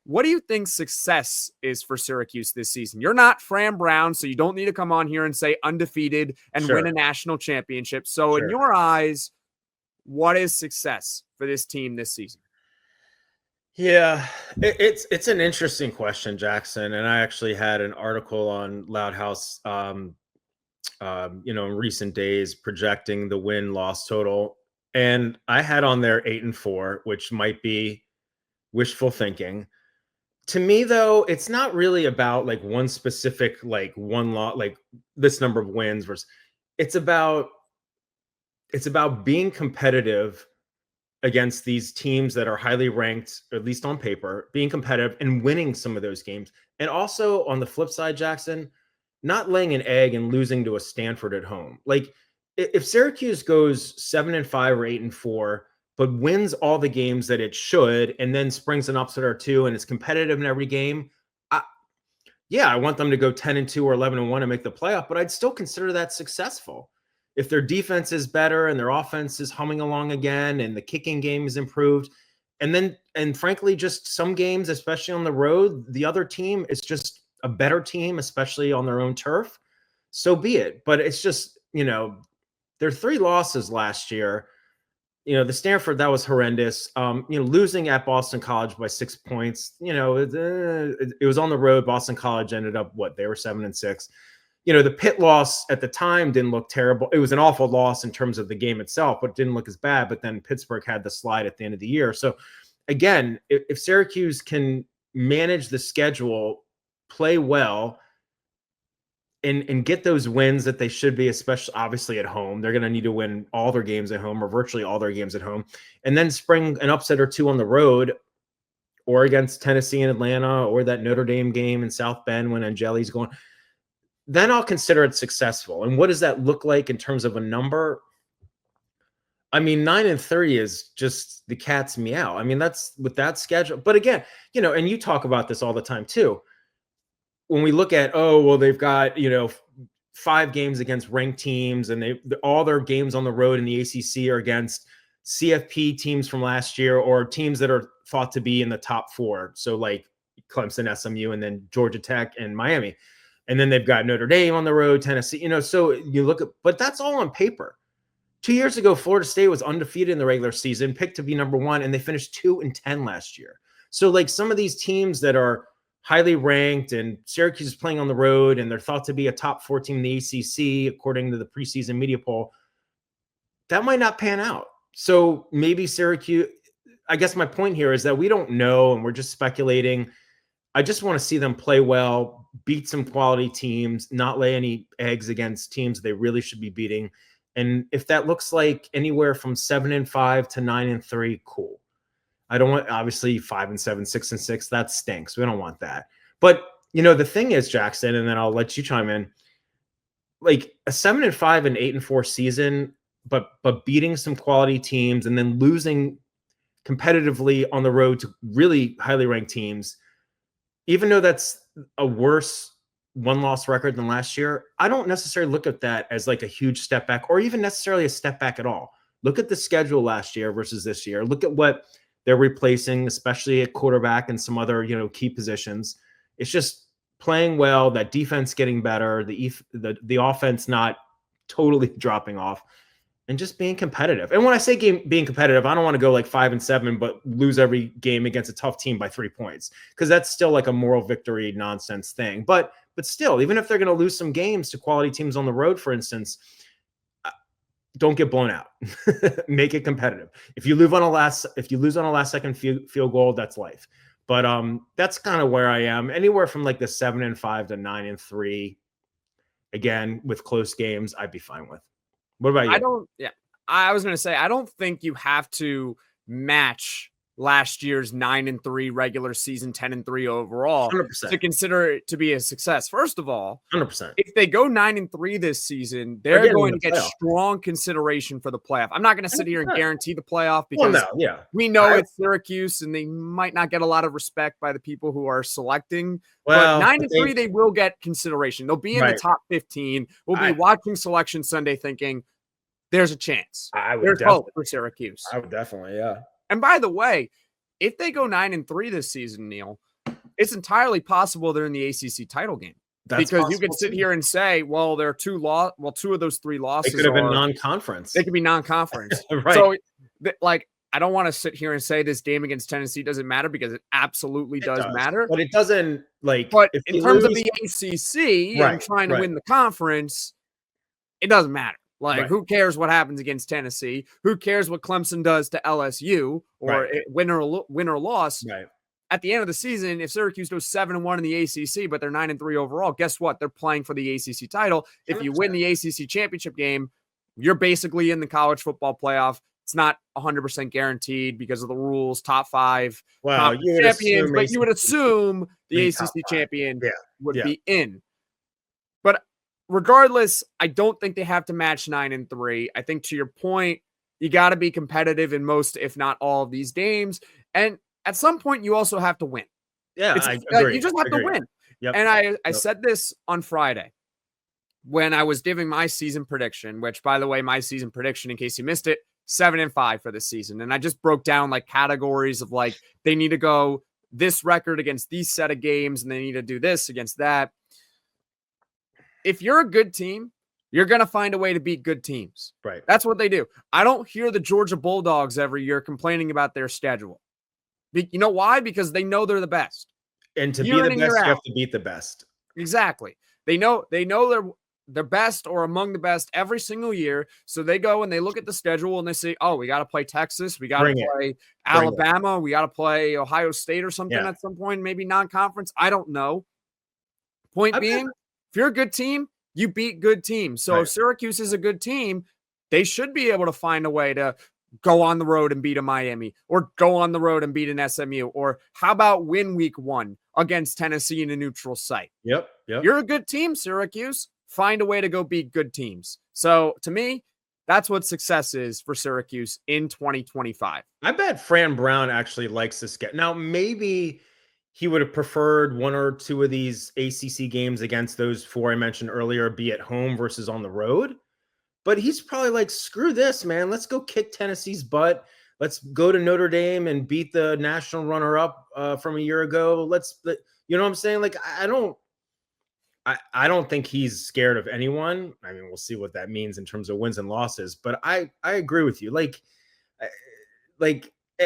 What do you think success is for Syracuse this season? You're not Fran Brown, so you don't need to come on here and say undefeated and win a national championship. So in your eyes, what is success for this team this season? Yeah, it's an interesting question, Jackson. And I actually had an article on Loud House, in recent days projecting the win-loss total. And I had on there 8-4, which might be wishful thinking. To me, though, it's not really about like one specific, like one lot, like this number of wins versus it's about being competitive against these teams that are highly ranked, at least on paper, being competitive and winning some of those games. And also on the flip side, Jackson, not laying an egg and losing to a Stanford at home. Like if Syracuse goes 7-5 or 8-4, but wins all the games that it should, and then springs an upset or two, and it's competitive in every game. I want them to go 10-2 or 11-1 and make the playoff, but I'd still consider that successful. If their defense is better and their offense is humming along again, and the kicking game is improved, and frankly, just some games, especially on the road, the other team is just a better team, especially on their own turf, so be it. But it's just, their 3 losses last year. The Stanford, that was horrendous. Losing at Boston College by 6 points, it was on the road. Boston College ended up, they were 7-6. The Pitt loss at the time didn't look terrible. It was an awful loss in terms of the game itself, but it didn't look as bad. But then Pittsburgh had the slide at the end of the year. So again, if Syracuse can manage the schedule, play well, and get those wins that they should be, especially obviously at home. They're going to need to win all their games at home, or virtually all their games at home, and then spring an upset or two on the road, or against Tennessee and Atlanta, or that Notre Dame game in South Bend when Angeli's going. Then I'll consider it successful. And what does that look like in terms of a number? I mean, 9-3 is just the cat's meow. I mean, that's with that schedule. But again, and you talk about this all the time too. When we look at, they've got, 5 games against ranked teams, and all their games on the road in the ACC are against CFP teams from last year, or teams that are thought to be in the top 4. So like Clemson, SMU, and then Georgia Tech and Miami. And then they've got Notre Dame on the road, Tennessee, so you look at, but that's all on paper. 2 years ago, Florida State was undefeated in the regular season, picked to be number 1, and they finished 2-10 last year. So like some of these teams that are highly ranked, and Syracuse is playing on the road, and they're thought to be a top 4 team in the ACC, according to the preseason media poll, that might not pan out. So maybe Syracuse, I guess my point here is that we don't know, and we're just speculating. I just want to see them play well, beat some quality teams, not lay any eggs against teams they really should be beating. And if that looks like anywhere from 7-5 to 9-3, cool. I don't want, obviously, 5-7, 6-6. That stinks. We don't want that. But the thing is, Jackson, and then I'll let you chime in. Like a 7-5 and 8-4 season, but beating some quality teams and then losing competitively on the road to really highly ranked teams, even though that's a worse one-loss record than last year, I don't necessarily look at that as like a huge step back, or even necessarily a step back at all. Look at the schedule last year versus this year. Look at what they're replacing, especially at quarterback and some other, key positions. It's just playing well, that defense getting better, the offense not totally dropping off, and just being competitive. And when I say being competitive, I don't want to go like 5-7, but lose every game against a tough team by 3 points, because that's still like a moral victory nonsense thing. But still, even if they're going to lose some games to quality teams on the road, for instance, don't get blown out. Make it competitive. If you lose on a last second field goal, that's life. But that's kind of where I am. Anywhere from like the 7-5 to 9-3, again with close games, I'd be fine with. What about you? I was going to say, I don't think you have to match last year's 9-3 regular season, 10-3 overall 100%. to consider it to be a success. First of all, 100%. If they go 9-3 this season, they're going to get strong consideration for the playoff. I'm not going to sit here and guarantee the playoff, because we know it's Syracuse and they might not get a lot of respect by the people who are selecting. But 9-3, they will get consideration. They'll be in the top 15. We'll be watching Selection Sunday thinking there's a chance. There's hope for Syracuse. I would definitely, yeah. And by the way, if they go 9-3 this season, Neil, it's entirely possible they're in the ACC title game. That's because you could sit here and say, well, there are two of those three losses. They could have been non-conference. They could be non-conference. Right. So, I don't want to sit here and say this game against Tennessee doesn't matter because it absolutely does matter. But it doesn't But in terms of the ACC and trying to win the conference, it doesn't matter. Who cares what happens against Tennessee? Who cares what Clemson does to LSU or win or loss? Right. At the end of the season, if Syracuse goes 7-1 in the ACC, but they're 9-3 overall, guess what? They're playing for the ACC title. If you win the ACC championship game, you're basically in the college football playoff. It's not 100% guaranteed because of the rules, top 5 champions, but you would assume the ACC champion would be in. But regardless, I don't think they have to match 9-3. I think to your point, you got to be competitive in most, if not all of these games. And at some point, you also have to win. Yeah, I agree. You just have to win. Yep. And I said this on Friday when I was giving my season prediction, which, by the way, my season prediction, in case you missed it, 7-5 for this season. And I just broke down categories of they need to go this record against these set of games, and they need to do this against that. If you're a good team, you're going to find a way to beat good teams. Right. That's what they do. I don't hear the Georgia Bulldogs every year complaining about their schedule. You know why? Because they know they're the best. And to be the best, you have to beat the best. Exactly. They know they're best or among the best every single year. So they go and they look at the schedule and they say, oh, we got to play Texas. We got to play Alabama. We got to play Ohio State or something at some point, maybe non-conference. I don't know. Point being, if you're a good team, you beat good teams. So if Syracuse is a good team, they should be able to find a way to go on the road and beat a Miami, or go on the road and beat an SMU, or how about win week 1 against Tennessee in a neutral site? Yep. You're a good team, Syracuse. Find a way to go beat good teams. So to me, that's what success is for Syracuse in 2025. I bet Fran Brown actually likes this game. Now, maybe he would have preferred 1 or 2 of these ACC games against those 4 I mentioned earlier be at home versus on the road. But he's probably like, screw this, man. Let's go kick Tennessee's butt. Let's go to Notre Dame and beat the national runner-up from a year ago. You know what I'm saying? I don't think he's scared of anyone. I mean, we'll see what that means in terms of wins and losses. But I agree with you.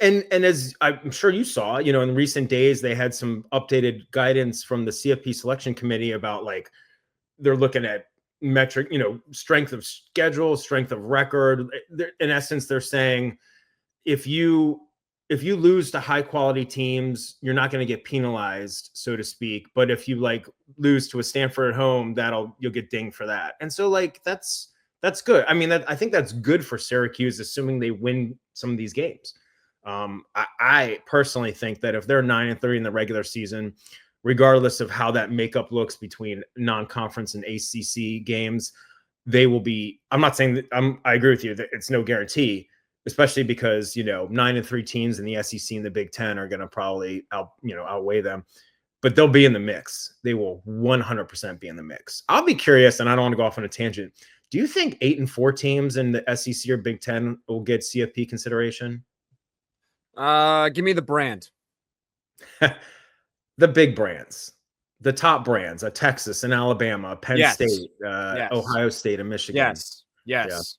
And as I'm sure you saw, in recent days, they had some updated guidance from the CFP selection committee about they're looking at metric, strength of schedule, strength of record. In essence, they're saying if you lose to high quality teams, you're not going to get penalized, so to speak. But if you lose to a Stanford at home, you'll get dinged for that. And so that's good. I mean, I think that's good for Syracuse, assuming they win some of these games. I personally think that if they're 9-3 in the regular season, regardless of how that makeup looks between non-conference and ACC games, they will be. I'm not saying that I agree with you that it's no guarantee, especially because 9-3 teams in the SEC and the Big Ten are going to probably outweigh them, but they'll be in the mix. They will 100% be in the mix. I'll be curious, and I don't want to go off on a tangent. Do you think 8-4 teams in the SEC or Big Ten will get CFP consideration? Give me the brand. The big brands, the top brands, Texas and Alabama, Penn State, Ohio State, and Michigan. Yes.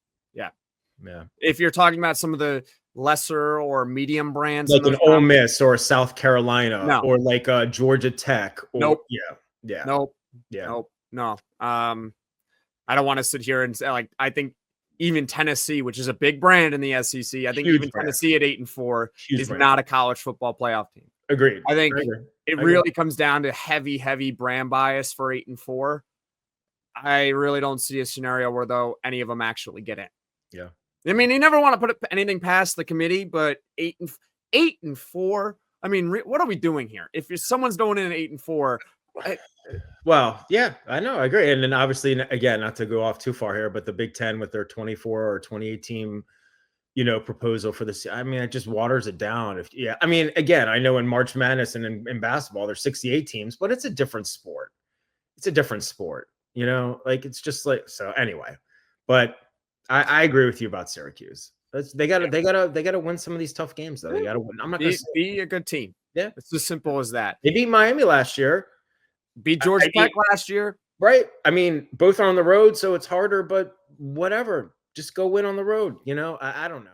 If you're talking about some of the lesser or medium brands, like an Ole Miss or South Carolina, or like Georgia Tech. Nope. Nope. No. I don't want to sit here and say I think even Tennessee, which is a big brand in the SEC, I think even Tennessee at 8-4 is not a college football playoff team. Agreed. I think it really comes down to heavy brand bias for 8-4. I really don't see a scenario where any of them actually get in. Yeah. I mean, you never want to put anything past the committee, but 8-4. I mean, what are we doing here? If someone's going in at 8-4, well, yeah, I know, I agree. And then obviously, again, not to go off too far here, but the Big Ten with their 24 or 28 team, proposal for this. I mean, it just waters it down. I mean, again, I know in March Madness and in basketball, there's 68 teams, but it's a different sport. It's just so anyway, but I agree with you about Syracuse. They gotta win some of these tough games though. They gotta win. I'm not gonna be a good team. Yeah. It's as simple as that. They beat Miami last year. Beat Georgia Tech last year. Right. I mean, both are on the road, so it's harder, but whatever. Just go win on the road. I don't know.